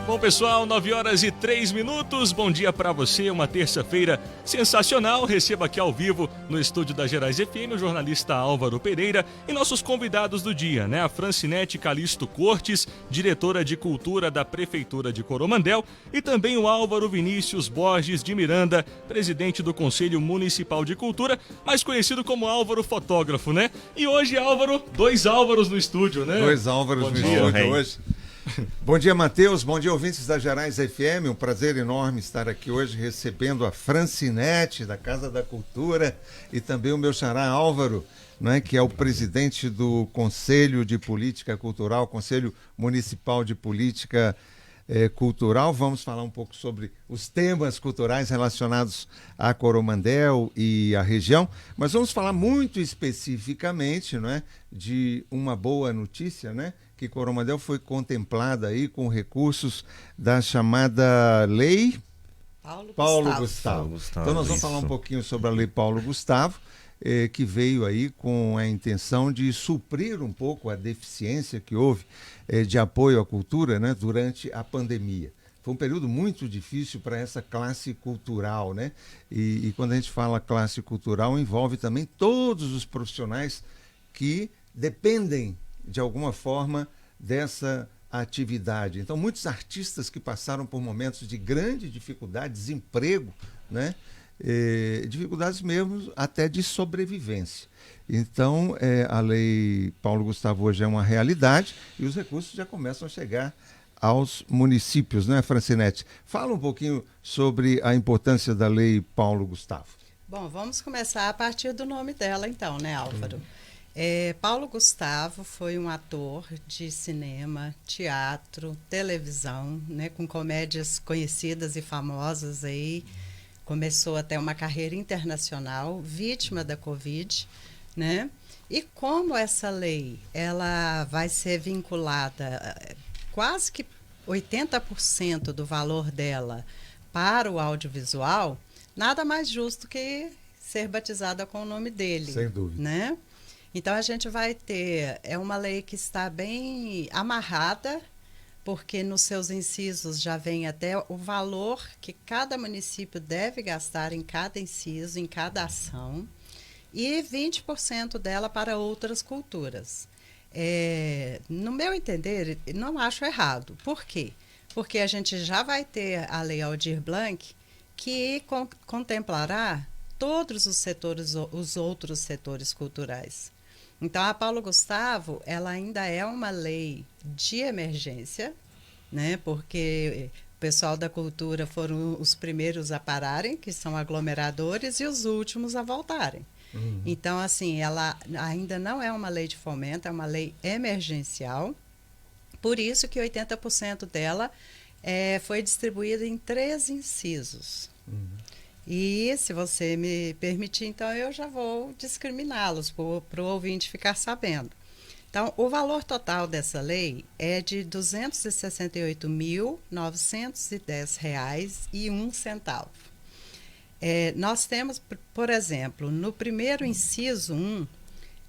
Bom, pessoal, 9h03. Bom dia para você, uma terça-feira sensacional. Receba aqui ao vivo no estúdio da Gerais FM o jornalista Álvaro Pereira e nossos convidados do dia, né? A Francinete Calisto Cortes, diretora de Cultura da Prefeitura de Coromandel, e também o Álvaro Vinícius Borges de Miranda, presidente do Conselho Municipal de Cultura, mais conhecido como Álvaro Fotógrafo, né? E hoje, Álvaro, dois Álvaros no estúdio, né? Dois Álvaros no estúdio hoje. Bom dia, Matheus. Bom dia, ouvintes da Gerais FM. Um prazer enorme estar aqui hoje recebendo a Francinete, da Casa da Cultura, e também o meu xará Álvaro, né, que é o presidente do Conselho de Política Cultural, Conselho Municipal de Política Cultural. Vamos falar um pouco sobre os temas culturais relacionados a Coromandel e a região, mas vamos falar muito especificamente, né, de uma boa notícia, né? Que Coromandel foi contemplada aí com recursos da chamada Lei Paulo Gustavo. Então nós vamos falar um pouquinho sobre a Lei Paulo Gustavo, que veio aí com a intenção de suprir um pouco a deficiência que houve de apoio à cultura, né, durante a pandemia. Foi um período muito difícil para essa classe cultural, né? E quando a gente fala classe cultural, envolve também todos os profissionais que dependem de alguma forma dessa atividade. Então, muitos artistas que passaram por momentos de grande dificuldade, desemprego, né? Dificuldades mesmo até de sobrevivência. Então, a Lei Paulo Gustavo hoje é uma realidade e os recursos já começam a chegar aos municípios, né, Francinete? Fala um pouquinho sobre a importância da Lei Paulo Gustavo. Bom, vamos começar a partir do nome dela, então, né, Álvaro? Paulo Gustavo foi um ator de cinema, teatro, televisão, né, com comédias conhecidas e famosas aí. Começou até uma carreira internacional, vítima da Covid, né? E como essa lei ela vai ser vinculada, quase que 80% do valor dela para o audiovisual, nada mais justo que ser batizada com o nome dele. Sem dúvida. Né? Então, a gente vai ter, uma lei que está bem amarrada, porque nos seus incisos já vem até o valor que cada município deve gastar em cada inciso, em cada ação, e 20% dela para outras culturas. No meu entender, não acho errado. Por quê? Porque a gente já vai ter a Lei Aldir Blanc, que contemplará todos os setores, os outros setores culturais. Então, a Paulo Gustavo, ela ainda é uma lei de emergência, né? Porque o pessoal da cultura foram os primeiros a pararem, que são aglomeradores, e os últimos a voltarem. Uhum. Então, assim, ela ainda não é uma lei de fomento, é uma lei emergencial. Por isso que 80% dela foi distribuída em 3 incisos. Uhum. E, se você me permitir, então, eu já vou discriminá-los para o ouvinte ficar sabendo. Então, o valor total dessa lei é de R$ 268.910,01. Nós temos, por exemplo, no primeiro inciso 1,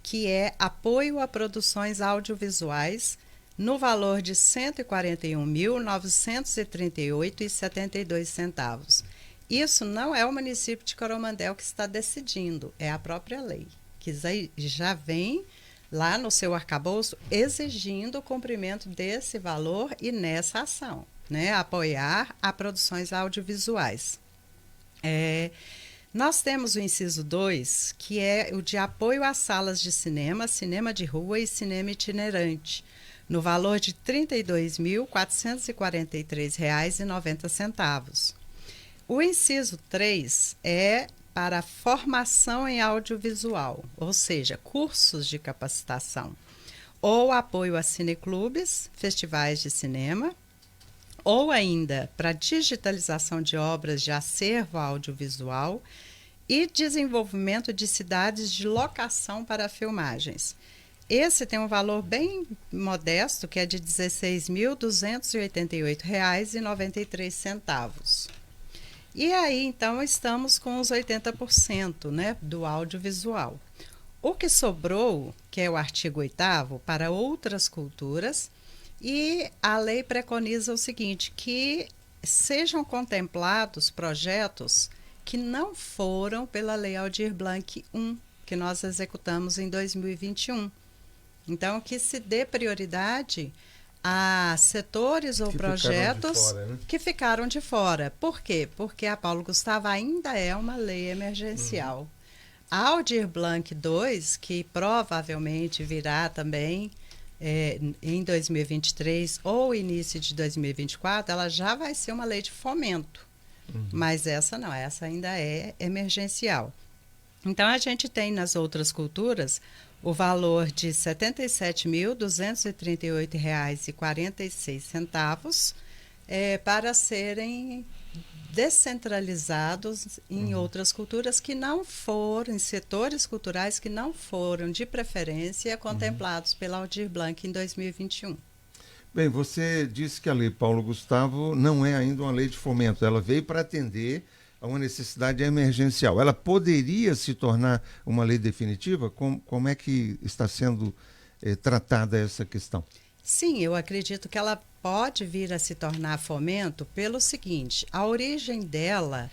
que é apoio a produções audiovisuais, no valor de R$ 141.938,72. Isso não é o município de Coromandel que está decidindo, é a própria lei, que já vem lá no seu arcabouço exigindo o cumprimento desse valor e nessa ação, né? Apoiar a produções audiovisuais. Nós temos o inciso 2, que é o de apoio às salas de cinema, cinema de rua e cinema itinerante, no valor de R$ 32.443,90. O inciso 3 é para formação em audiovisual, ou seja, cursos de capacitação, ou apoio a cineclubes, festivais de cinema, ou ainda para digitalização de obras de acervo audiovisual e desenvolvimento de cidades de locação para filmagens. Esse tem um valor bem modesto, que é de R$ 16.288,93. E aí, então, estamos com os 80%, né, do audiovisual. O que sobrou, que é o artigo 8º, para outras culturas, E a lei preconiza o seguinte, que sejam contemplados projetos que não foram pela Lei Aldir Blanc I, que nós executamos em 2021. Então, que se dê prioridade a setores ou projetos que ficaram de fora. Por quê? Porque a Paulo Gustavo ainda é uma lei emergencial. A Aldir Blanc II, que provavelmente virá também em 2023 ou início de 2024, ela já vai ser uma lei de fomento. Mas essa não, essa ainda é emergencial. Então, a gente tem nas outras culturas o valor de R$ 77.238,46 para serem descentralizados em outras culturas que não foram, em setores culturais que não foram de preferência contemplados pela Aldir Blanc em 2021. Bem, você disse que a Lei Paulo Gustavo não é ainda uma lei de fomento, ela veio para atender a uma necessidade emergencial. Ela poderia se tornar uma lei definitiva? Como é que está sendo tratada essa questão? Sim, eu acredito que ela pode vir a se tornar fomento pelo seguinte, a origem dela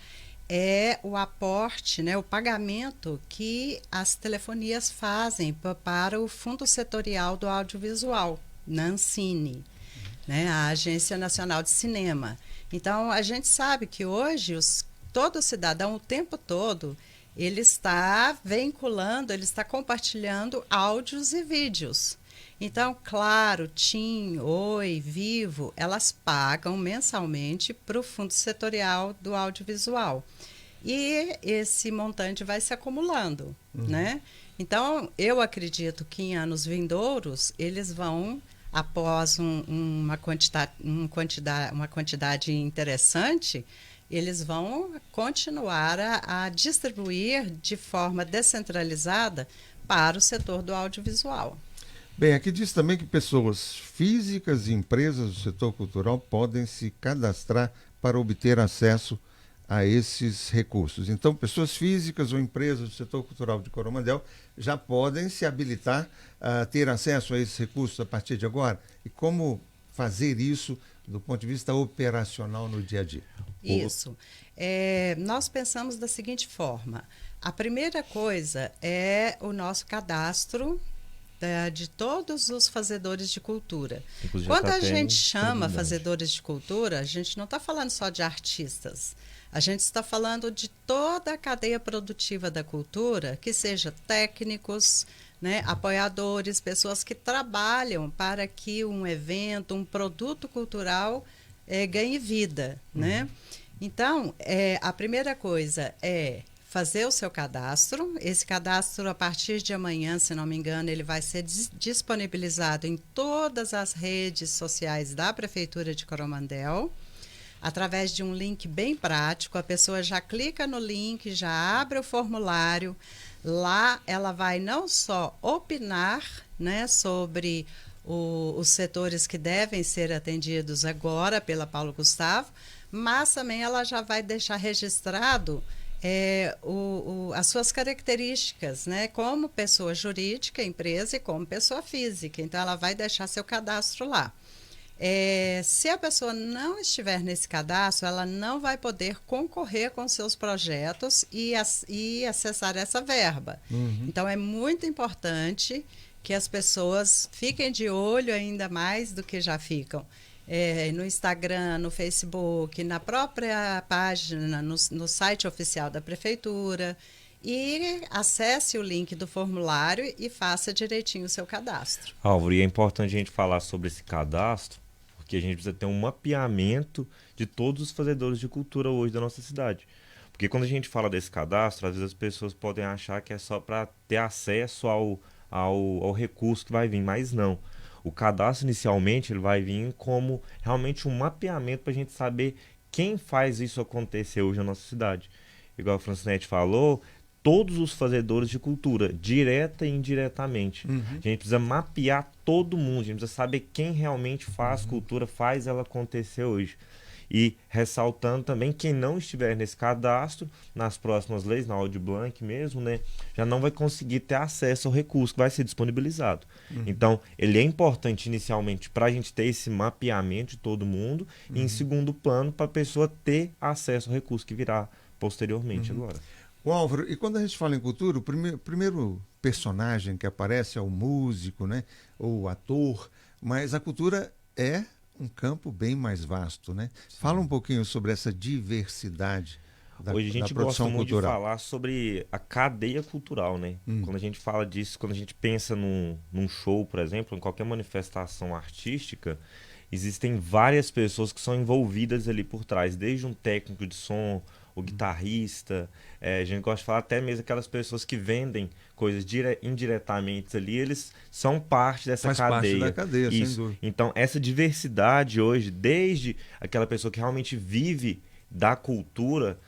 é o aporte, né, o pagamento que as telefonias fazem para o Fundo Setorial do Audiovisual, na Ancine, né, a Agência Nacional de Cinema. Então, a gente sabe que hoje todo cidadão, o tempo todo, ele está vinculando, ele está compartilhando áudios e vídeos. Então, claro, TIM, Oi, Vivo, elas pagam mensalmente para o Fundo Setorial do Audiovisual. E esse montante vai se acumulando, né? Então, eu acredito que em anos vindouros, eles vão, após uma quantidade interessante, eles vão continuar a distribuir de forma descentralizada para o setor do audiovisual. Bem, aqui diz também que pessoas físicas e empresas do setor cultural podem se cadastrar para obter acesso a esses recursos. Então, pessoas físicas ou empresas do setor cultural de Coromandel já podem se habilitar a ter acesso a esses recursos a partir de agora. E como fazer isso do ponto de vista operacional no dia a dia? Isso. Nós pensamos da seguinte forma. A primeira coisa é o nosso cadastro de todos os fazedores de cultura. Inclusive, quando a gente chama fazedores de cultura, a gente não está falando só de artistas. A gente está falando de toda a cadeia produtiva da cultura, que seja técnicos, né, apoiadores, pessoas que trabalham para que um evento, um produto cultural ganhe vida, né? Então, a primeira coisa é fazer o seu cadastro. Esse cadastro, a partir de amanhã, se não me engano, ele vai ser disponibilizado em todas as redes sociais da Prefeitura de Coromandel, através de um link bem prático. A pessoa já clica no link, já abre o formulário. Lá ela vai não só opinar, né, sobre os setores que devem ser atendidos agora pela Paulo Gustavo, mas também ela já vai deixar registrado as suas características, né, como pessoa jurídica, empresa, e como pessoa física. Então, ela vai deixar seu cadastro lá. Se a pessoa não estiver nesse cadastro, ela não vai poder concorrer com seus projetos e acessar essa verba. Então, é muito importante que as pessoas fiquem de olho ainda mais do que já ficam. No Instagram, no Facebook, na própria página, no site oficial da Prefeitura, e acesse o link do formulário e faça direitinho o seu cadastro. Álvaro, e é importante a gente falar sobre esse cadastro, porque a gente precisa ter um mapeamento de todos os fazedores de cultura hoje da nossa cidade. Porque quando a gente fala desse cadastro, às vezes as pessoas podem achar que é só para ter acesso ao recurso que vai vir, mas não. O cadastro, inicialmente, ele vai vir como realmente um mapeamento para a gente saber quem faz isso acontecer hoje na nossa cidade. Igual a Francinete falou, todos os fazedores de cultura, direta e indiretamente. A gente precisa mapear todo mundo, a gente precisa saber quem realmente faz cultura, faz ela acontecer hoje. E ressaltando também, quem não estiver nesse cadastro, nas próximas leis, na Audi Blanc mesmo, né, já não vai conseguir ter acesso ao recurso que vai ser disponibilizado. Então, ele é importante inicialmente para a gente ter esse mapeamento de todo mundo e, em segundo plano, para a pessoa ter acesso ao recurso que virá posteriormente agora. O Álvaro, e quando a gente fala em cultura, o primeiro personagem que aparece é o músico, né, ou o ator, mas a cultura é um campo bem mais vasto, né? Fala um pouquinho sobre essa diversidade da, Hoje a gente da produção gosta muito cultural. de falar sobre a cadeia cultural, né? Quando a gente fala disso, quando a gente pensa num show, por exemplo, em qualquer manifestação artística, existem várias pessoas que são envolvidas ali por trás, desde um técnico de som, o guitarrista, a gente gosta de falar até mesmo aquelas pessoas que vendem coisas indiretamente ali, eles são parte dessa Faz cadeia. parte da cadeia, sem dúvida. Então, essa diversidade hoje, desde aquela pessoa que realmente vive da cultura,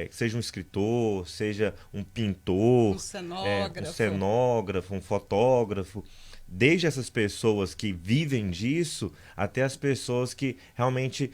seja um escritor, seja um pintor, um cenógrafo, um fotógrafo, desde essas pessoas que vivem disso até as pessoas que realmente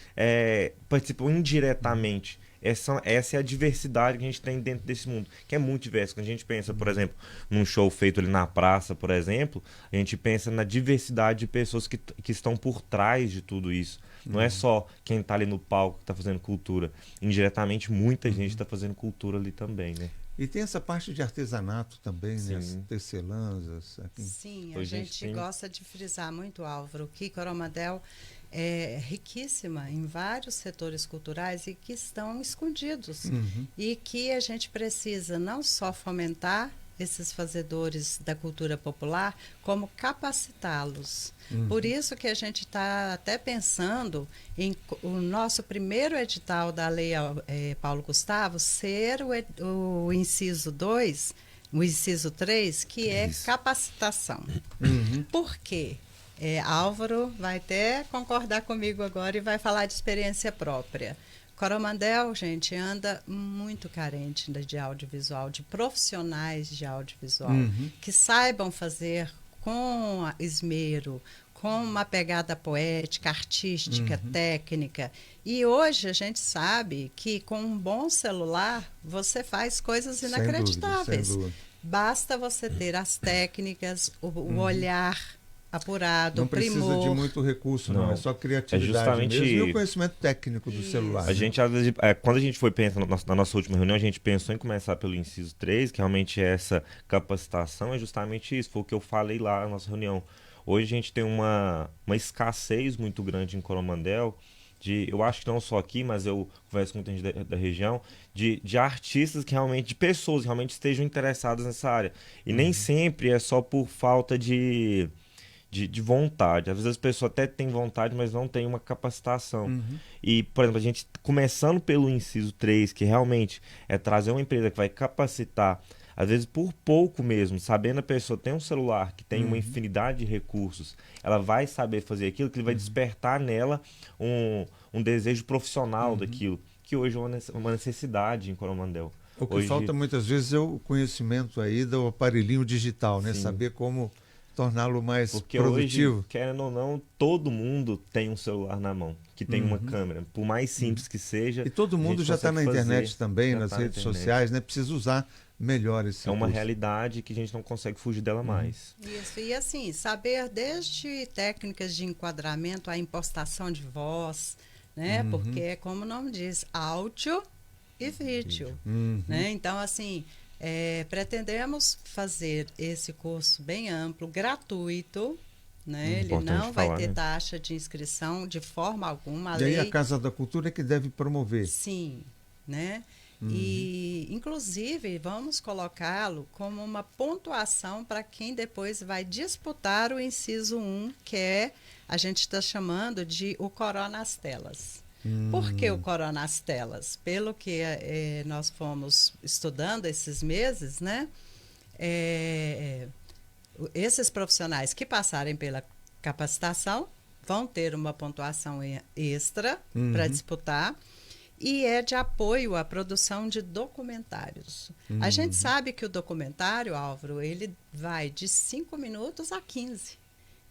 participam indiretamente. Essa é a diversidade que a gente tem dentro desse mundo, que é muito diverso. Quando a gente pensa, por exemplo, num show feito ali na praça, por exemplo, a gente pensa na diversidade de pessoas que estão por trás de tudo isso. Não é só quem está ali no palco que está fazendo cultura. Indiretamente, muita gente está fazendo cultura ali também, né? E tem essa parte de artesanato também, né? As tecelãs. Aqui. Sim, a gente gosta de frisar muito, Álvaro, que Coromandel é riquíssima em vários setores culturais e que estão escondidos. E que a gente precisa não só fomentar esses fazedores da cultura popular, como capacitá-los. Por isso que a gente está até pensando em o nosso primeiro edital da Lei Paulo Gustavo ser o inciso 2, o inciso 3, que é capacitação. Por quê? Álvaro vai até concordar comigo agora e vai falar de experiência própria. Coromandel, gente, anda muito carente de audiovisual, de profissionais de audiovisual, que saibam fazer com esmero, com uma pegada poética, artística, técnica. E hoje a gente sabe que com um bom celular você faz coisas inacreditáveis. Sem dúvida. Basta você ter as técnicas, o olhar apurado, não precisa primor. de muito recurso, não. É só criatividade justamente mesmo e o conhecimento técnico do celular. A gente, às vezes, quando a gente foi pensar na nossa última reunião, a gente pensou em começar pelo inciso 3, que realmente é essa capacitação, é justamente isso, foi o que eu falei lá na nossa reunião. Hoje a gente tem uma escassez muito grande em Coromandel, eu acho que não só aqui, mas eu converso com muita gente da região, de artistas que realmente, de pessoas que realmente estejam interessadas nessa área. E nem sempre é só por falta de vontade. Às vezes as pessoas até têm vontade, mas não têm uma capacitação. E, por exemplo, a gente começando pelo inciso 3, que realmente é trazer uma empresa que vai capacitar, às vezes por pouco mesmo, sabendo a pessoa tem um celular que tem uma infinidade de recursos, ela vai saber fazer aquilo, que ele vai despertar nela um desejo profissional daquilo, que hoje é uma necessidade em Coromandel. O que falta muitas vezes é o conhecimento aí do aparelhinho digital, né? Saber como torná-lo mais produtivo. Hoje, querendo ou não, todo mundo tem um celular na mão, que tem uma câmera, por mais simples que seja. E todo mundo já está na internet também, nas redes sociais, né? Precisa usar melhor esse recurso. É uma realidade que a gente não consegue fugir dela mais. Isso, e assim, saber desde técnicas de enquadramento, a impostação de voz, né? Porque, como o nome diz, áudio e vídeo. Né? Então, assim, pretendemos fazer esse curso bem amplo, gratuito, né? Ele não vai ter taxa de inscrição de forma alguma. E aí a Casa da Cultura é que deve promover. Sim, né? E, inclusive, vamos colocá-lo como uma pontuação para quem depois vai disputar o inciso 1, que a gente está chamando de o Corona nas Telas. Por que o Corona nas Telas? Pelo que nós fomos estudando esses meses, né? Esses profissionais que passarem pela capacitação vão ter uma pontuação extra para disputar. E é de apoio à produção de documentários. A gente sabe que o documentário, Álvaro, ele vai de 5 minutos a 15.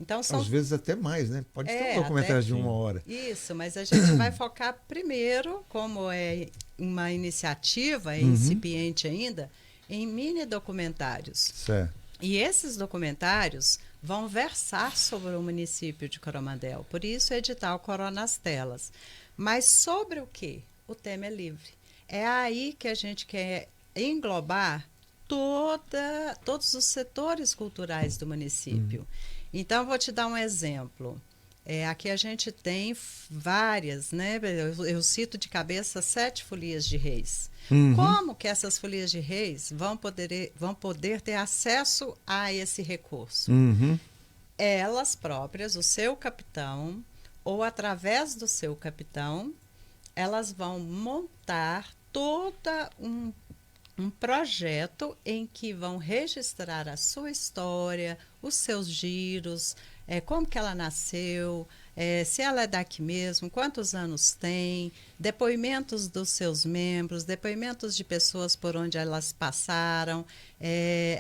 Então, Às vezes até mais, né? Pode ter um documentário de 1 hora. Isso, mas a gente vai focar primeiro, como é uma iniciativa incipiente ainda, em mini documentários. Certo. E esses documentários vão versar sobre o município de Coromandel. Por isso, o edital Corona nas Telas. Mas sobre o quê? O tema é livre. É aí que a gente quer englobar todos os setores culturais do município. Então, vou te dar um exemplo. Aqui a gente tem várias, né? Eu cito de cabeça 7 folias de reis. Como que essas folias de reis vão poder ter acesso a esse recurso? Elas próprias, o seu capitão, ou através do seu capitão, elas vão montar toda um projeto em que vão registrar a sua história, os seus giros, como que ela nasceu, se ela é daqui mesmo, quantos anos tem, depoimentos dos seus membros, depoimentos de pessoas por onde elas passaram.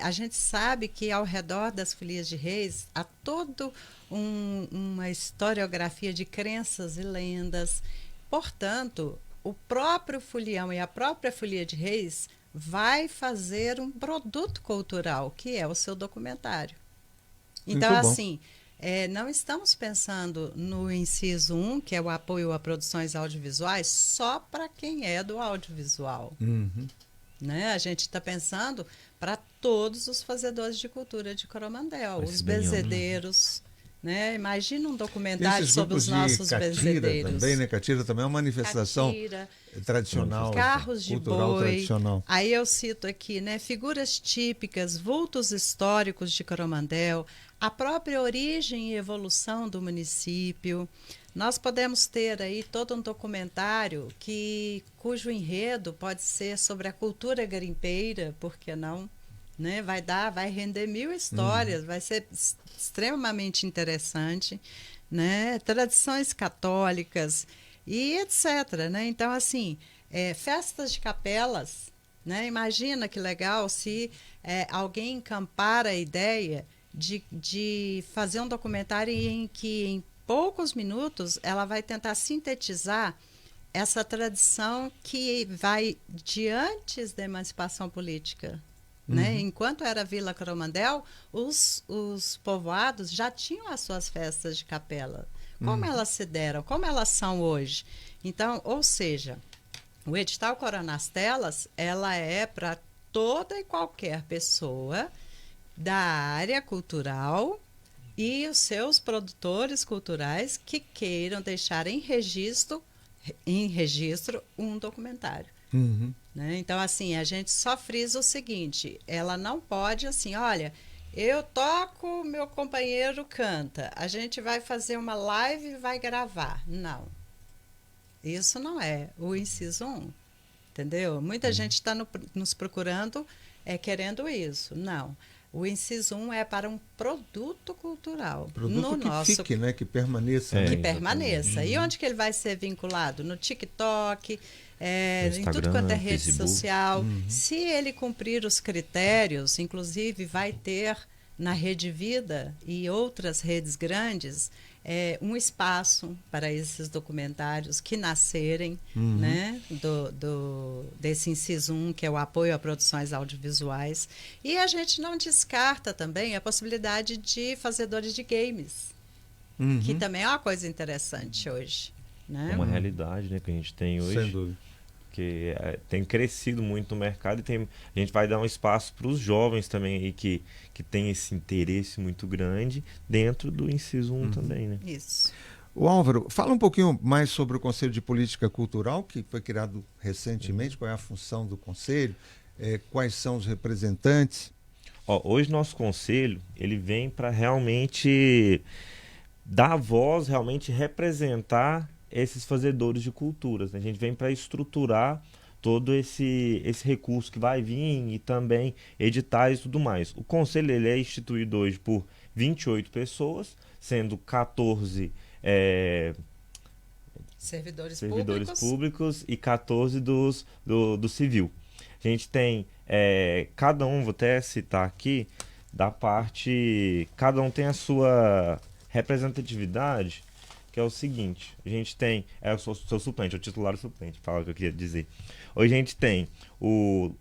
A gente sabe que ao redor das folias de reis há todo uma historiografia de crenças e lendas. Portanto, o próprio folião e a própria folia de reis vai fazer um produto cultural, que é o seu documentário. Então, assim, não estamos pensando no inciso 1, que é o apoio a produções audiovisuais, só para quem é do audiovisual. Né? A gente está pensando para todos os fazedores de cultura de Coromandel, os bezedeiros. Né? Imagina um documentário sobre os nossos bezedeiros. Também, né? Catira também é uma manifestação tradicional, carros de cultural boi. Tradicional. Aí eu cito aqui, né, figuras típicas, vultos históricos de Coromandel, a própria origem e evolução do município. Nós podemos ter aí todo um documentário cujo enredo pode ser sobre a cultura garimpeira, por que não? Né? Vai render 1000 histórias, vai ser extremamente interessante, né? Tradições católicas e etc. Né? Então, assim, festas de capelas, né? Imagina que legal se alguém encampar a ideia de fazer um documentário em que, em poucos minutos, ela vai tentar sintetizar essa tradição que vai de antes da emancipação política. Né? Enquanto era Vila Coromandel, os povoados já tinham as suas festas de capela. Como elas se deram? Como elas são hoje? Então, ou seja, o edital Corona nas Telas, ela é para toda e qualquer pessoa da área cultural e os seus produtores culturais que queiram deixar em registro um documentário. Né? Então, assim, a gente só frisa o seguinte, ela não pode, assim, olha, eu toco, meu companheiro canta, a gente vai fazer uma live e vai gravar. Não. Isso não é o inciso 1, entendeu? Muita gente está nos procurando querendo isso. Não. O inciso 1 é para um produto cultural. Produto que fique, né? Que permaneça. Que permaneça. E onde que ele vai ser vinculado? No TikTok, em tudo quanto é rede Facebook. social. Se ele cumprir os critérios, inclusive vai ter na Rede Vida e outras redes grandes, um espaço para esses documentários que nascerem, né, desse inciso 1, que é o apoio a produções audiovisuais. E a gente não descarta também a possibilidade de fazedores de games, que também é uma coisa interessante hoje. Né? É uma realidade, né, que a gente tem hoje. Sem dúvida. Que tem crescido muito no mercado e a gente vai dar um espaço para os jovens também aí que tem esse interesse muito grande dentro do inciso 1 também, né? Isso. O Álvaro, fala um pouquinho mais sobre o Conselho de Política Cultural, que foi criado recentemente. Qual é a função do Conselho? Quais são os representantes? Hoje nosso Conselho ele vem para realmente dar voz, realmente representar esses fazedores de culturas. Né? A gente vem para estruturar todo esse recurso que vai vir e também editais e tudo mais. O Conselho ele é instituído hoje por 28 pessoas, sendo 14 servidores públicos e 14 do civil. A gente tem, cada um, vou até citar aqui, da parte... Cada um tem a sua representatividade, que é o seguinte, a gente tem, eu sou suplente, o titular e suplente, fala o que eu queria dizer. Hoje a gente tem o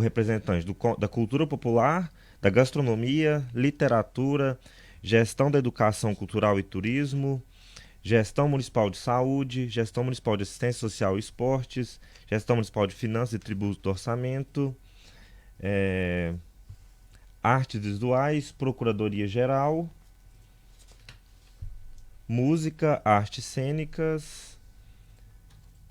representante da cultura popular, da gastronomia, literatura, gestão da educação cultural e turismo, gestão municipal de saúde, gestão municipal de assistência social e esportes, gestão municipal de finanças e tributos do orçamento, artes visuais, procuradoria geral, música, artes cênicas.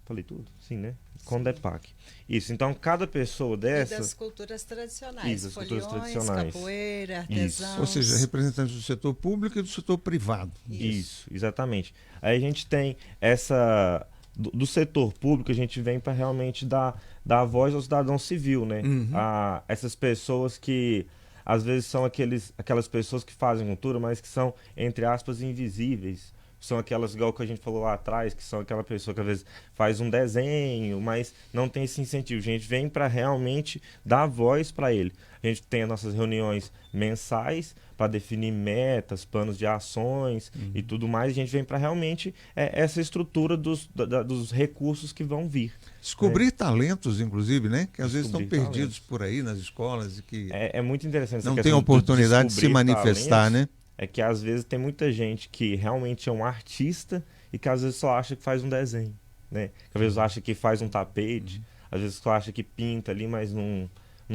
Falei tudo? Sim, né? Condepac. Isso, então cada pessoa dessa... E das culturas tradicionais. Isso, das foliões, culturas tradicionais. capoeira, artesãos. Ou seja, representantes do setor público e do setor privado. Isso, exatamente. Aí a gente tem essa... Do setor público, a gente vem para realmente dar voz ao cidadão civil, né? A essas pessoas que às vezes são aquelas pessoas que fazem cultura, mas que são, entre aspas, invisíveis. São aquelas, igual que a gente falou lá atrás, que são aquela pessoa que às vezes faz um desenho, mas não tem esse incentivo. A gente vem para realmente dar voz para ele. A gente tem as nossas reuniões mensais para definir metas, planos de ações e tudo mais. A gente vem para realmente essa estrutura dos recursos que vão vir. Descobrir talentos, inclusive, né? Que às vezes estão Descobrir perdidos por aí nas escolas e que É muito interessante essa não questão tem oportunidade de se descobrir manifestar, talentos. né? É que às vezes tem muita gente que realmente é um artista e que às vezes só acha que faz um desenho, né? Que às vezes acha que faz um tapete, às vezes só acha que pinta ali, mas não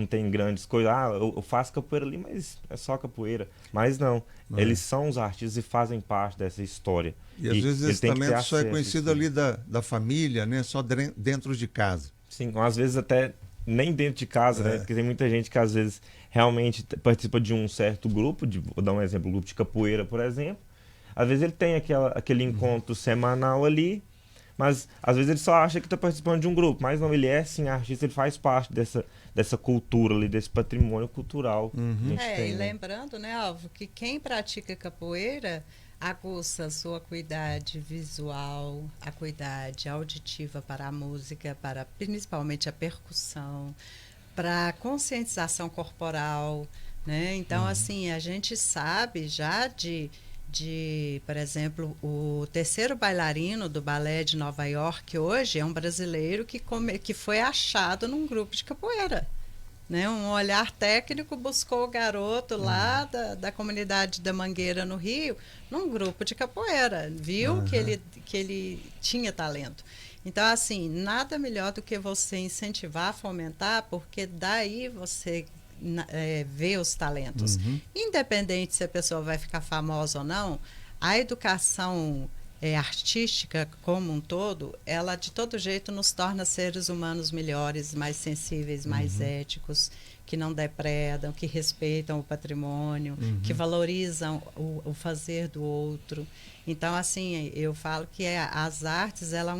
tem grandes coisas. Ah, eu faço capoeira ali, mas é só capoeira. Mas não, eles são os artistas e fazem parte dessa história. E às vezes esse tem que ter talento só é acesso a conhecido isso. ali da família, né? Só dentro de casa. Sim, às vezes até nem dentro de casa, né? Porque tem muita gente que às vezes realmente participa de um certo grupo, vou dar um exemplo, o grupo de capoeira, por exemplo. Às vezes ele tem aquele encontro semanal ali, mas às vezes ele só acha que está participando de um grupo, mas não, ele é sim artista, ele faz parte dessa cultura ali, desse patrimônio cultural que a gente tem, E né? lembrando, né, Alvo, que quem pratica capoeira aguça a sua acuidade visual, acuidade auditiva para a música, para principalmente a percussão, para a conscientização corporal, né? Então, assim, a gente sabe já de, por exemplo, o terceiro bailarino do Balé de Nova York hoje é um brasileiro que foi achado num grupo de capoeira. Né, um olhar técnico buscou o garoto lá da comunidade da Mangueira, no Rio, num grupo de capoeira. Viu que ele tinha talento. Então, assim, nada melhor do que você incentivar, fomentar, porque daí você vê os talentos. Independente se a pessoa vai ficar famosa ou não, a educação artística como um todo, ela de todo jeito nos torna seres humanos melhores, mais sensíveis, mais éticos, que não depredam, que respeitam o patrimônio, que valorizam o fazer do outro. Então, assim, eu falo que as artes, ela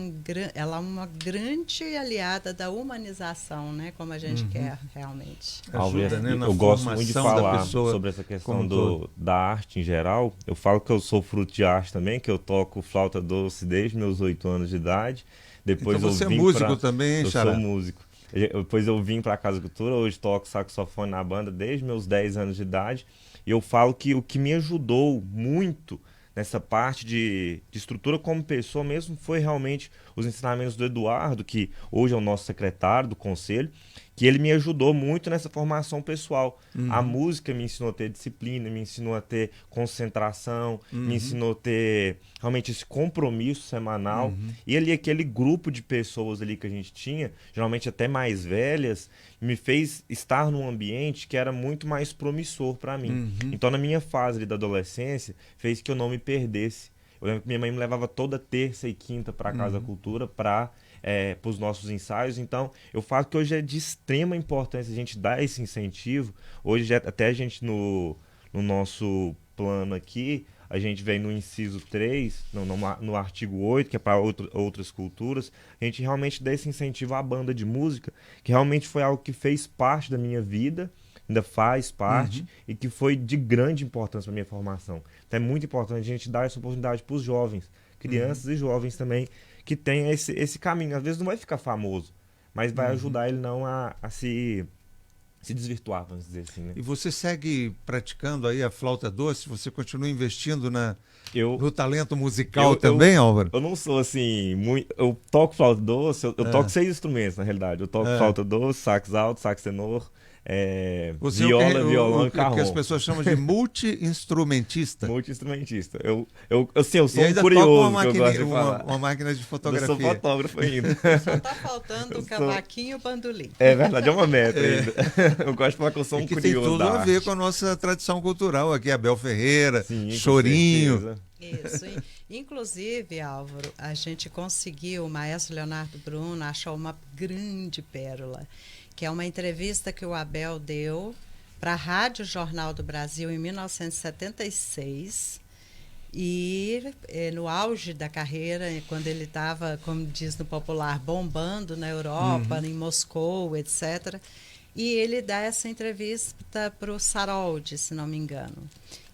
é uma grande aliada da humanização, né? Como a gente quer realmente. Ajuda, né, na eu gosto muito de formação da falar pessoa sobre essa questão como um todo. da arte em geral. Eu falo que eu sou fruto de arte também, que eu toco flauta doce desde meus 8 anos de idade. Depois Então você eu é vim músico também, hein, Eu Xará? sou músico. Depois eu vim para a Casa Cultura, hoje toco saxofone na banda desde meus 10 anos de idade. E eu falo que o que me ajudou muito nessa parte de estrutura como pessoa mesmo foi realmente os ensinamentos do Eduardo, que hoje é o nosso secretário do conselho, que ele me ajudou muito nessa formação pessoal. A música me ensinou a ter disciplina, me ensinou a ter concentração, me ensinou a ter realmente esse compromisso semanal. E ali aquele grupo de pessoas ali que a gente tinha, geralmente até mais velhas, me fez estar num ambiente que era muito mais promissor para mim. Então na minha fase ali da adolescência, fez que eu não me perdesse. Eu lembro que minha mãe me levava toda terça e quinta para a Casa Cultura para os nossos ensaios. Então eu falo que hoje é de extrema importância a gente dar esse incentivo. Hoje até a gente no nosso plano aqui, a gente vem no inciso 3, no artigo 8, que é para outras culturas, a gente realmente dá esse incentivo à banda de música, que realmente foi algo que fez parte da minha vida, ainda faz parte, e que foi de grande importância para a minha formação. Então é muito importante a gente dar essa oportunidade para os jovens, crianças e jovens também, que tenham esse caminho. Às vezes não vai ficar famoso, mas vai ajudar ele não a se se desvirtuar, vamos dizer assim, né? E você segue praticando aí a flauta doce? Você continua investindo no talento musical também, Álvaro? Eu não sou assim, eu toco flauta doce, eu toco 6 instrumentos, na realidade. Eu toco flauta doce, sax alto, sax tenor, viola, violão e carrom. O que as pessoas chamam de multi-instrumentista. Multi-instrumentista. Eu sou um curioso, que eu gosto de falar. Uma máquina de fotografia. Eu sou fotógrafo ainda. Só está faltando o cavaquinho e o bandolim. É verdade, é uma meta ainda. Eu gosto de falar que eu sou um curioso tem tudo da a ver arte. com a nossa tradição cultural aqui, Abel Ferreira, Sim, Chorinho. Isso. Inclusive, Álvaro, a gente conseguiu, o maestro Leonardo Bruno achou uma grande pérola, que é uma entrevista que o Abel deu para a Rádio Jornal do Brasil em 1976. E no auge da carreira, quando ele estava, como diz no popular, bombando na Europa, em Moscou, etc. E ele dá essa entrevista para o Saroldi, se não me engano.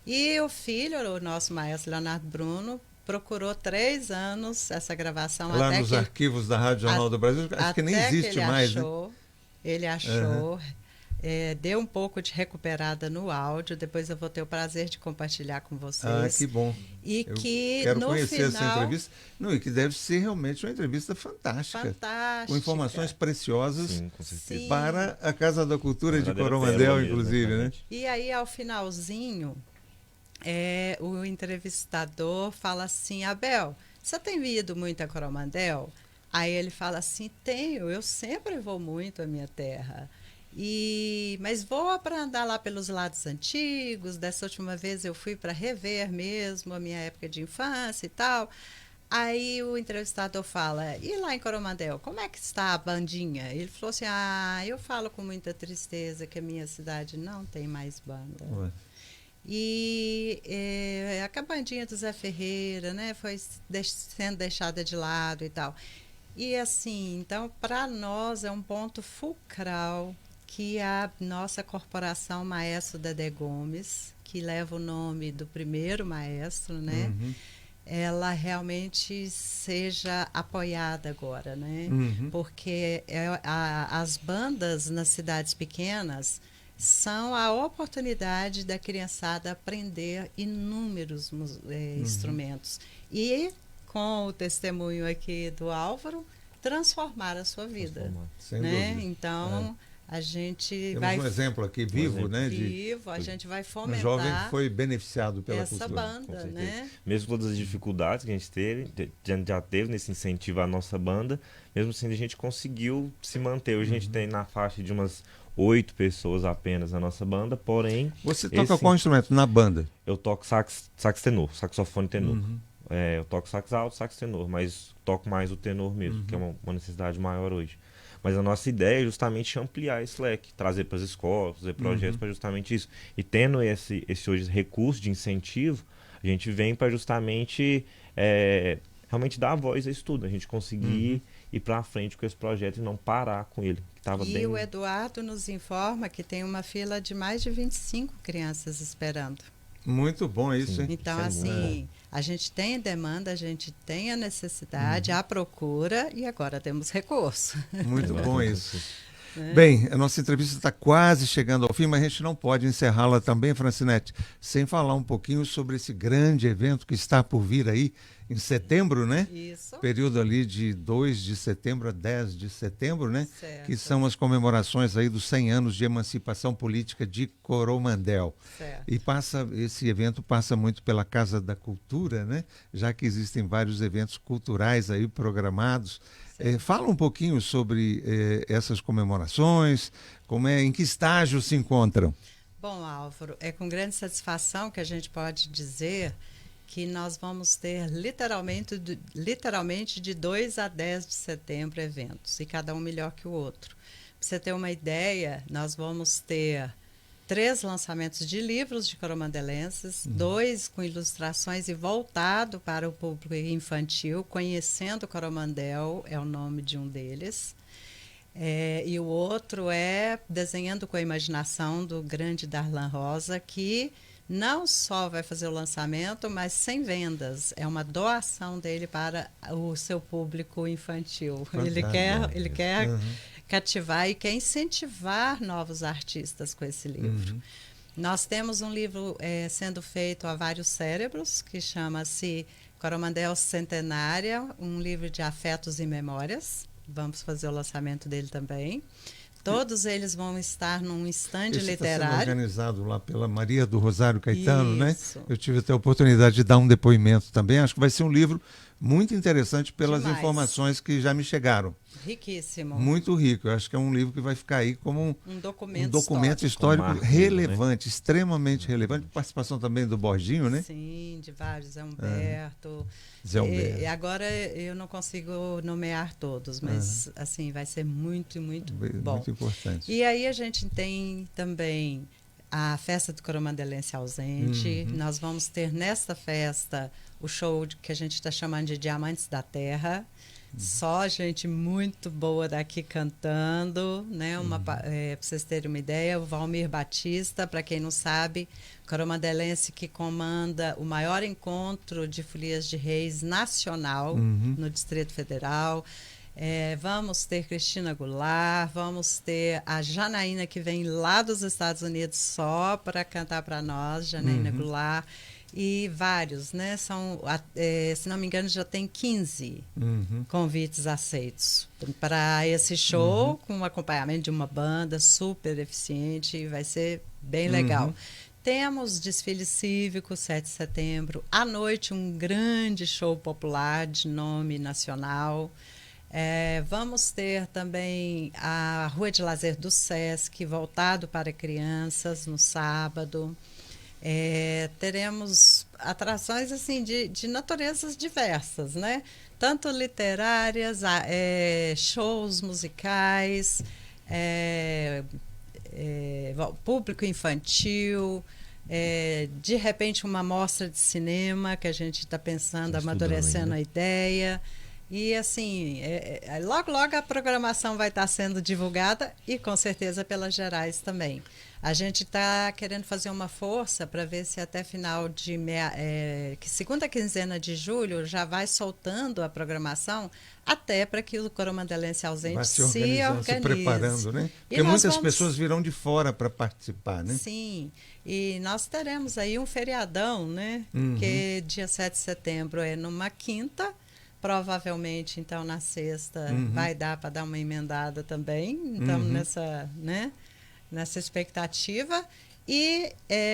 E o filho, o nosso maestro Leonardo Bruno, procurou 3 anos essa gravação. Lá até nos que arquivos da Rádio Jornal do Brasil, acho que nem existe mais. Ele achou, deu um pouco de recuperada no áudio, depois eu vou ter o prazer de compartilhar com vocês. Ah, que bom. E eu que quero no conhecer final, essa entrevista. Não, e que deve ser realmente uma entrevista fantástica. Fantástica. Com informações preciosas. Sim, com certeza. Sim. Para a Casa da Cultura de Verdadeira Coromandel, pérola mesmo, inclusive, né? exatamente. E aí, ao finalzinho, o entrevistador fala assim: Abel, você tem ido muito a Coromandel? Aí ele fala assim: tenho, eu sempre vou muito à minha terra. Mas vou para andar lá pelos lados antigos. Dessa última vez eu fui para rever mesmo a minha época de infância e tal. Aí o entrevistador fala: e lá em Coromandel, como é que está a bandinha? Ele falou assim: eu falo com muita tristeza que a minha cidade não tem mais banda. Ué. E a bandinha do Zé Ferreira, né, foi sendo deixada de lado e tal. E assim, então, para nós é um ponto fulcral que a nossa corporação Maestro Dedé Gomes, que leva o nome do primeiro maestro, né? Ela realmente seja apoiada agora, né? Porque as bandas nas cidades pequenas são a oportunidade da criançada aprender inúmeros instrumentos. E, com o testemunho aqui do Álvaro, transformar a sua vida. Sem né? dúvida. Então, a gente Temos vai... um exemplo aqui vivo, né? A gente vai Um fomentar jovem que foi beneficiado pela essa cultura. banda, né? Mesmo com todas as dificuldades que a gente já teve nesse incentivo à nossa banda, mesmo assim a gente conseguiu se manter. Hoje a gente tem na faixa de umas 8 pessoas apenas na nossa banda, porém... Você toca qual instrumento na banda? Eu toco sax tenor, saxofone tenor. Eu toco sax alto, sax tenor, mas toco mais o tenor mesmo, que é uma necessidade maior hoje. Mas a nossa ideia é justamente ampliar esse leque, trazer para as escolas, fazer projetos para justamente isso. E tendo esse hoje recurso de incentivo, a gente vem para justamente realmente dar a voz a isso tudo, a gente conseguir ir para frente com esse projeto e não parar com ele. O Eduardo nos informa que tem uma fila de mais de 25 crianças esperando. Muito bom isso, hein? Então, assim, a gente tem demanda, a gente tem a necessidade, a procura e agora temos recurso. Muito bom isso. Bem, a nossa entrevista está quase chegando ao fim, mas a gente não pode encerrá-la também, Francinete, sem falar um pouquinho sobre esse grande evento que está por vir aí em setembro, né? Isso. Período ali de 2 de setembro a 10 de setembro, né? Certo. Que são as comemorações aí dos 100 anos de emancipação política de Coromandel. Certo. E esse evento passa muito pela Casa da Cultura, né? Já que existem vários eventos culturais aí programados. Fala um pouquinho sobre essas comemorações, em que estágio se encontram. Bom, Álvaro, é com grande satisfação que a gente pode dizer que nós vamos ter literalmente de 2 a 10 de setembro eventos, e cada um melhor que o outro. Para você ter uma ideia, nós vamos ter 3 lançamentos de livros de coromandelenses, 2 com ilustrações e voltado para o público infantil, Conhecendo Coromandel é o nome de um deles. E o outro é Desenhando com a Imaginação, do grande Darlan Rosa, que não só vai fazer o lançamento, mas sem vendas. É uma doação dele para o seu público infantil. Ele quer cativar e quer incentivar novos artistas com esse livro. Nós temos um livro sendo feito a vários cérebros, que chama-se Coromandel Centenária, um livro de afetos e memórias. Vamos fazer o lançamento dele também. Todos eles vão estar num estande literário. Está sendo organizado lá pela Maria do Rosário Caetano, Isso. né? Eu tive até a oportunidade de dar um depoimento também. Acho que vai ser um livro muito interessante pelas Demais. Informações que já me chegaram. Riquíssimo. Muito rico. Eu acho que é um livro que vai ficar aí como Um um documento, documento histórico Com marco, relevante, extremamente relevante. Participação também do Borginho, né? Sim, de vários. Zé Humberto. Zé Humberto. E agora eu não consigo nomear todos, mas assim, vai ser muito, muito bom. Muito importante. E aí a gente tem também a Festa do Coromandelense Ausente. Nós vamos ter nesta festa o show que a gente está chamando de Diamantes da Terra. Só gente muito boa daqui cantando, né? Para vocês terem uma ideia, o Valmir Batista, para quem não sabe, coromandelense que comanda o maior encontro de folias de reis nacional no Distrito Federal. Vamos ter Cristina Goulart, vamos ter a Janaína, que vem lá dos Estados Unidos só para cantar para nós, Janaína Goulart. E vários, né? São, se não me engano, já tem 15 convites aceitos para esse show, com acompanhamento de uma banda super eficiente, vai ser bem legal. Temos desfile cívico, 7 de setembro. À noite, um grande show popular de nome nacional. Vamos ter também a Rua de Lazer do Sesc, voltado para crianças, no sábado. Teremos atrações assim de naturezas diversas, né? Tanto literárias, shows musicais, público infantil, de repente uma mostra de cinema que a gente está pensando, amadurecendo a ideia. E assim, logo, logo a programação vai estar sendo divulgada e com certeza pelas Gerais também. A gente está querendo fazer uma força para ver se até final de que segunda quinzena de julho já vai soltando a programação, até para que o Coromandelense Ausente se organize. Se preparando, né? Porque muitas pessoas virão de fora para participar, né? Sim, e nós teremos aí um feriadão, né? Que dia 7 de setembro é numa quinta. Provavelmente, então, na sexta vai dar para dar uma emendada também. Estamos nessa expectativa. E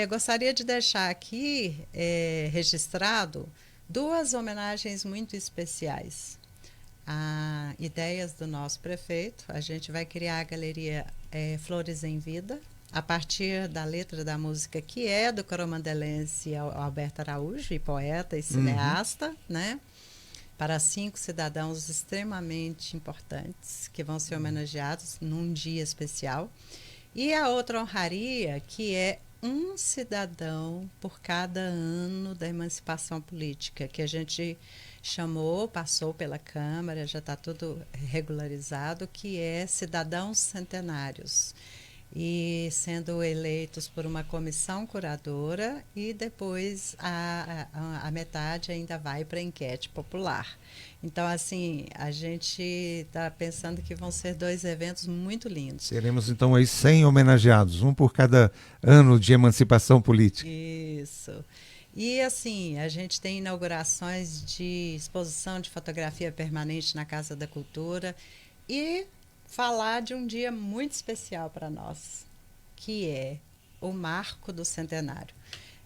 gostaria de deixar aqui registrado 2 homenagens muito especiais. Ideias do nosso prefeito. A gente vai criar a galeria Flores em Vida, a partir da letra da música que é do coromandelense Alberto Araújo, e poeta e cineasta, né? Para 5 cidadãos extremamente importantes que vão ser homenageados num dia especial. E a outra honraria, que é um cidadão por cada ano da emancipação política, que a gente passou pela Câmara, já está tudo regularizado, que é cidadãos centenários. E sendo eleitos por uma comissão curadora, e depois a metade ainda vai para a enquete popular. Então, assim, a gente está pensando que vão ser 2 eventos muito lindos. Teremos, então, aí 100 homenageados, um por cada ano de emancipação política. Isso. E, assim, a gente tem inaugurações de exposição de fotografia permanente na Casa da Cultura e falar de um dia muito especial para nós, que é o Marco do Centenário.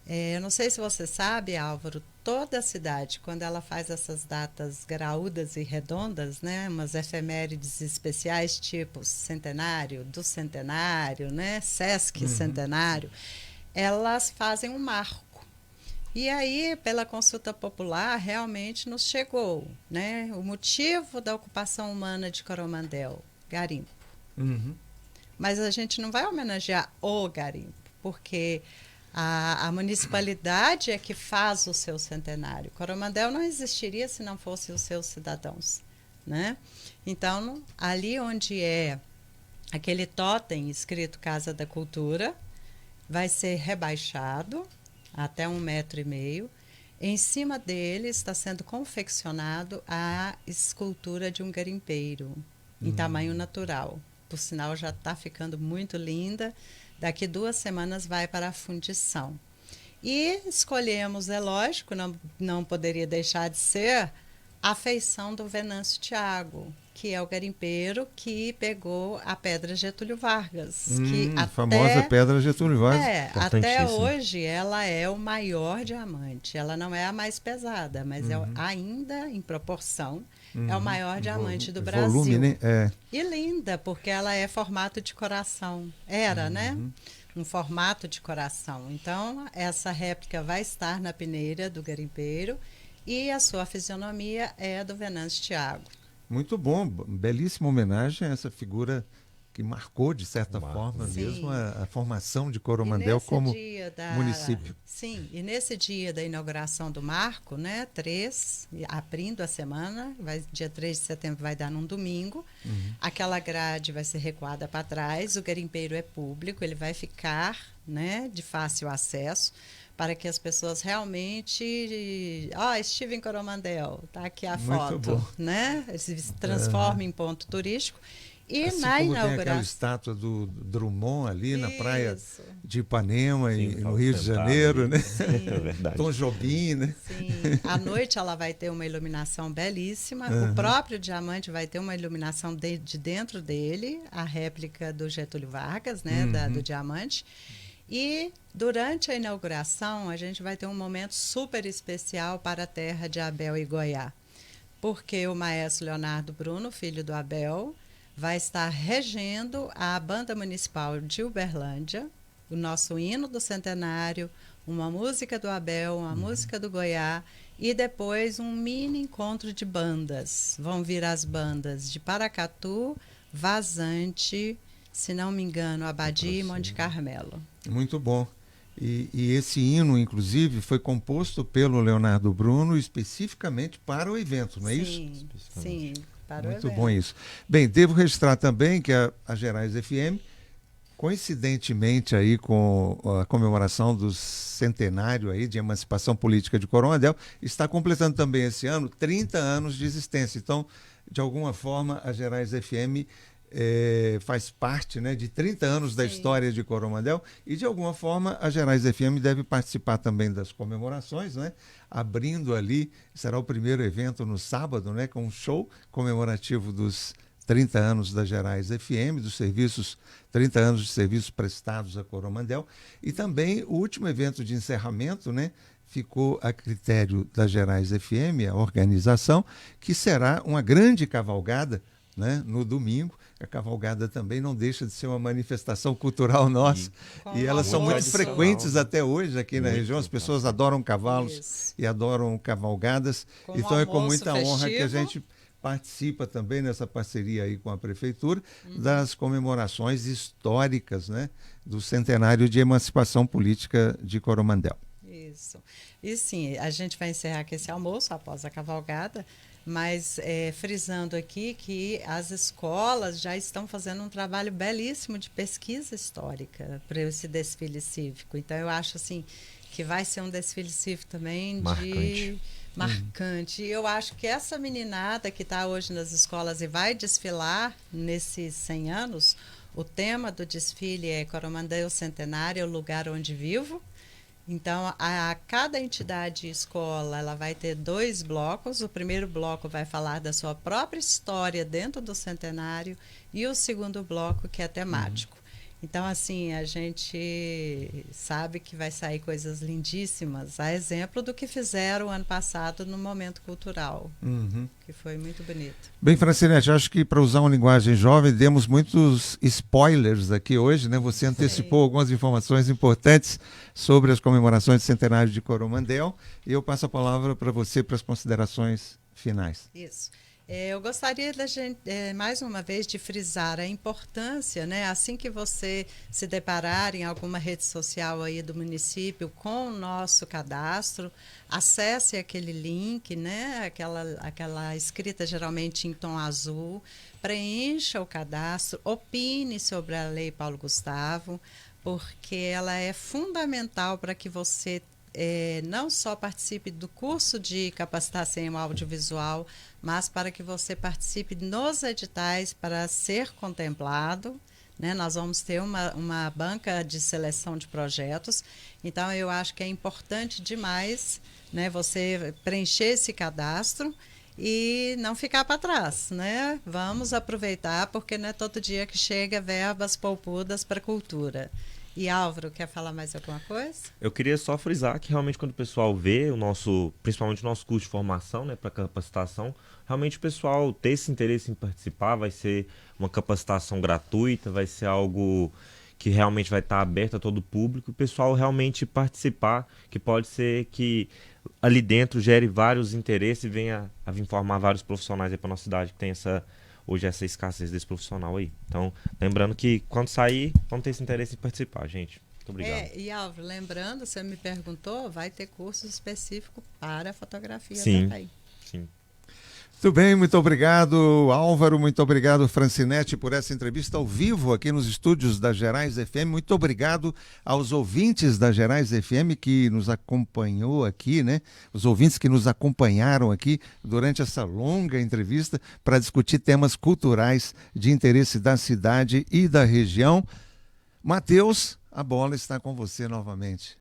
Eu não sei se você sabe, Álvaro, toda a cidade, quando ela faz essas datas graúdas e redondas, né, umas efemérides especiais, tipo centenário, do centenário, né, Sesc Centenário, elas fazem um marco. E aí, pela consulta popular, realmente nos chegou, né, o motivo da ocupação humana de Coromandel, garimpo. Mas a gente não vai homenagear o garimpo, porque a municipalidade é que faz o seu centenário. Coromandel não existiria se não fossem os seus cidadãos, né? Então, ali onde é aquele totem escrito Casa da Cultura, vai ser rebaixado até 1,5 metro. Em cima dele está sendo confeccionado a escultura de um garimpeiro, em tamanho natural. por sinal já está ficando muito linda. Daqui 2 semanas vai para a fundição. E escolhemos, é lógico, não poderia deixar de ser a feição do Venâncio Tiago, que é o garimpeiro que pegou a Pedra Getúlio Vargas. A famosa Pedra Getúlio Vargas. Até hoje ela é o maior diamante. Ela não é a mais pesada, mas ainda em proporção é o maior diamante do Brasil. Volume, né? E linda, porque ela é formato de coração. Era, né? Um formato de coração. Então, essa réplica vai estar na peneira do garimpeiro e a sua fisionomia é a do Venâncio Tiago. Muito bom, belíssima homenagem a essa figura que marcou, de certa forma, mesmo a formação de Coromandel como município. Sim, e nesse dia da inauguração do marco, né, 3, abrindo a semana, dia 3 de setembro vai dar num domingo, aquela grade vai ser recuada para trás, o garimpeiro é público, ele vai ficar, né, de fácil acesso, para que as pessoas realmente... estive em Coromandel, tá aqui a foto, né? Ele se transforma em ponto turístico. E assim na como inauguração... tem aquela estátua do Drummond ali na praia de Ipanema, no Rio de Janeiro, né? É verdade. Tom Jobim, né? Sim. À noite ela vai ter uma iluminação belíssima. O próprio diamante vai ter uma iluminação de dentro dele, a réplica do Getúlio Vargas, né? Do diamante. E durante a inauguração a gente vai ter um momento super especial para a terra de Abel e Goiá, porque o maestro Leonardo Bruno, filho do Abel, vai estar regendo a Banda Municipal de Uberlândia, o nosso hino do centenário, uma música do Abel, uma música do Goiá e depois um mini encontro de bandas. Vão vir as bandas de Paracatu, Vazante, se não me engano, Abadia e Monte Carmelo. Muito bom. E esse hino, inclusive, foi composto pelo Leonardo Bruno especificamente para o evento, não é isso? Sim, para o evento. Muito bom isso. Bem, devo registrar também que a Gerais FM, coincidentemente aí com a comemoração do centenário aí de emancipação política de Coromandel, está completando também esse ano 30 anos de existência. Então, de alguma forma, a Gerais FM faz parte, né, de 30 anos da história de Coromandel e, de alguma forma, a Gerais FM deve participar também das comemorações, né, abrindo ali, será o primeiro evento no sábado, né, com um show comemorativo dos 30 anos da Gerais FM, dos serviços, 30 anos de serviços prestados a Coromandel, e também o último evento de encerramento, né, ficou a critério da Gerais FM, a organização, que será uma grande cavalgada, né, no domingo. A cavalgada também não deixa de ser uma manifestação cultural nossa. E elas são muito frequentes até hoje aqui na região. As pessoas adoram cavalos e adoram cavalgadas. Então é com muita honra que a gente participa também nessa parceria aí com a Prefeitura das comemorações históricas, né, do centenário de emancipação política de Coromandel. Isso. E sim, a gente vai encerrar aqui esse almoço após a cavalgada, mas frisando aqui que as escolas já estão fazendo um trabalho belíssimo de pesquisa histórica para esse desfile cívico. Então, eu acho assim que vai ser um desfile cívico também marcante. E eu acho que essa meninada que está hoje nas escolas e vai desfilar nesses 100 anos, o tema do desfile é Coromandel Centenário, é o lugar onde vivo. Então, a cada entidade escola, ela vai ter 2 blocos. O primeiro bloco vai falar da sua própria história dentro do centenário e o segundo bloco que é temático. Então, assim, a gente sabe que vai sair coisas lindíssimas, a exemplo do que fizeram ano passado no Momento Cultural, que foi muito bonito. Bem, Francinete, acho que para usar uma linguagem jovem, demos muitos spoilers aqui hoje, né? Você antecipou algumas informações importantes sobre as comemorações de centenário de Coromandel e eu passo a palavra para você para as considerações finais. Isso. Eu gostaria da gente, mais uma vez, de frisar a importância, né, assim que você se deparar em alguma rede social aí do município com o nosso cadastro, acesse aquele link, né, aquela escrita geralmente em tom azul, preencha o cadastro, opine sobre a Lei Paulo Gustavo, porque ela é fundamental para que você não só participe do curso de capacitação em audiovisual, mas para que você participe nos editais para ser contemplado, né? Nós vamos ter uma banca de seleção de projetos, então eu acho que é importante demais, né, você preencher esse cadastro e não ficar para trás, né? Vamos aproveitar, porque não é todo dia que chega verbas poupudas para a cultura. E Álvaro, quer falar mais alguma coisa? Eu queria só frisar que realmente quando o pessoal vê principalmente o nosso curso de formação, né, para capacitação, realmente o pessoal ter esse interesse em participar, vai ser uma capacitação gratuita, vai ser algo que realmente vai estar aberto a todo o público, o pessoal realmente participar, que pode ser que ali dentro gere vários interesses e venha a vir formar vários profissionais aí para nossa cidade que tem hoje essa escassez desse profissional aí. Então, lembrando que quando sair, vamos ter esse interesse em participar, gente. Muito obrigado. E Álvaro, lembrando, você me perguntou, vai ter curso específico para fotografia sim, também. Sim. Muito bem, muito obrigado, Álvaro, muito obrigado, Francinete, por essa entrevista ao vivo aqui nos estúdios da Gerais FM. Muito obrigado aos ouvintes da Gerais FM que nos acompanhou aqui, né? Os ouvintes que nos acompanharam aqui durante essa longa entrevista para discutir temas culturais de interesse da cidade e da região. Matheus, a bola está com você novamente.